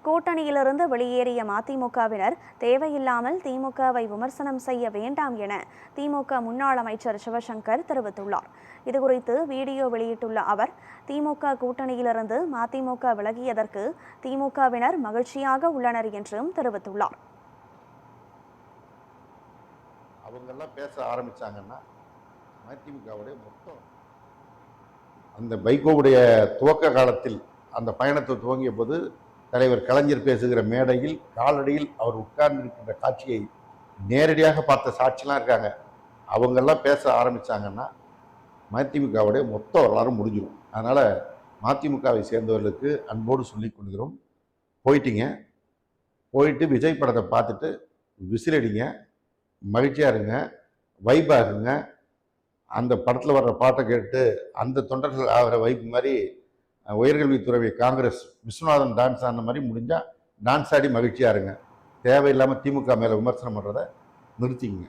கூட்டணியிலிருந்து வெளியேறிய மதிமுகவினர் தேவையில்லாமல் திமுகவை விமர்சனம் செய்ய வேண்டாம் என திமுக முன்னாள் அமைச்சர் சிவசங்கர் தெரிவித்துள்ளார். இதுகுறித்து வீடியோ வெளியிட்டுள்ள அவர், திமுக கூட்டணியிலிருந்து மதிமுக விலகியதற்கு திமுகவினர் மகிழ்ச்சியாக உள்ளனர் என்றும் தெரிவித்துள்ளார். அவங்கெல்லாம் பேச ஆரம்பிச்சாங்கன்னா மதிமுகவுடைய மொத்தம் அந்த வைகோவுடைய துவக்க காலத்தில் அந்த பயணத்தை துவங்கிய போது தலைவர் கலைஞர் பேசுகிற மேடையில் காலடியில் அவர் உட்கார்ந்திருக்கின்ற காட்சியை நேரடியாக பார்த்த சாட்சிலாம் இருக்காங்க. அவங்கெல்லாம் பேச ஆரம்பிச்சாங்கன்னா மதிமுகவுடைய மொத்த வரலாறும் முடிஞ்சிடும். அதனால் மதிமுகவை சேர்ந்தவர்களுக்கு அன்போடு சொல்லி கொள்கிறோம், போயிட்டு விஜய் படத்தை பார்த்துட்டு விசிலடிங்க, மகிழ்ச்சியாக இருங்க, வைபாகுங்க. அந்த படத்தில் வர்ற பாட்டை கேட்டு அந்த தொண்டர்கள் ஆகிற வைப் மாதிரி உயர்கல்வித்துறை காங்கிரஸ் விஸ்வநாதன் டான்ஸ் ஆன மாதிரி முடிஞ்சால் டான்ஸ் ஆடி மகிழ்ச்சியாக இருங்க. தேவையில்லாமல் திமுக மேலே விமர்சனம் பண்ணுறதை நிறுத்திங்க.